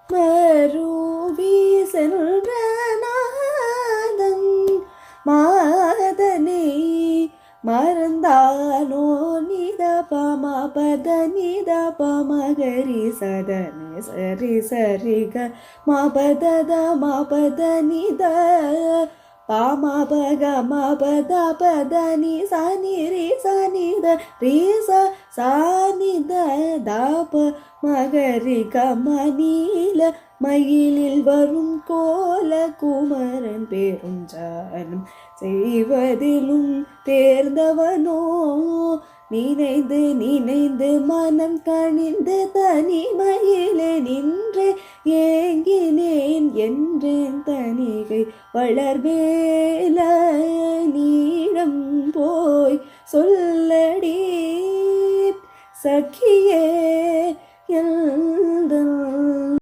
மருவி சென்ற நாதன் மாதனை மறந்தானோ நித பம பத நித பமகரி சதனி சரி சரிக மபத மபத நித பாமபக மபத பத நி சனி ரி சனித ரி சானித தாப மகரி கமநீல மயிலில் வரும் கோல குமரன் பெருஞ்சானும் செய்வதிலும் தேர்ந்தவனோ நினைந்து நினைந்து மனம் கணிந்து தனிமையிலே நின்றே ஏங்கினேன் என்றேன் தனிகை வளர்வேல நீளம் போய் சொல்லடி சகியே எந்த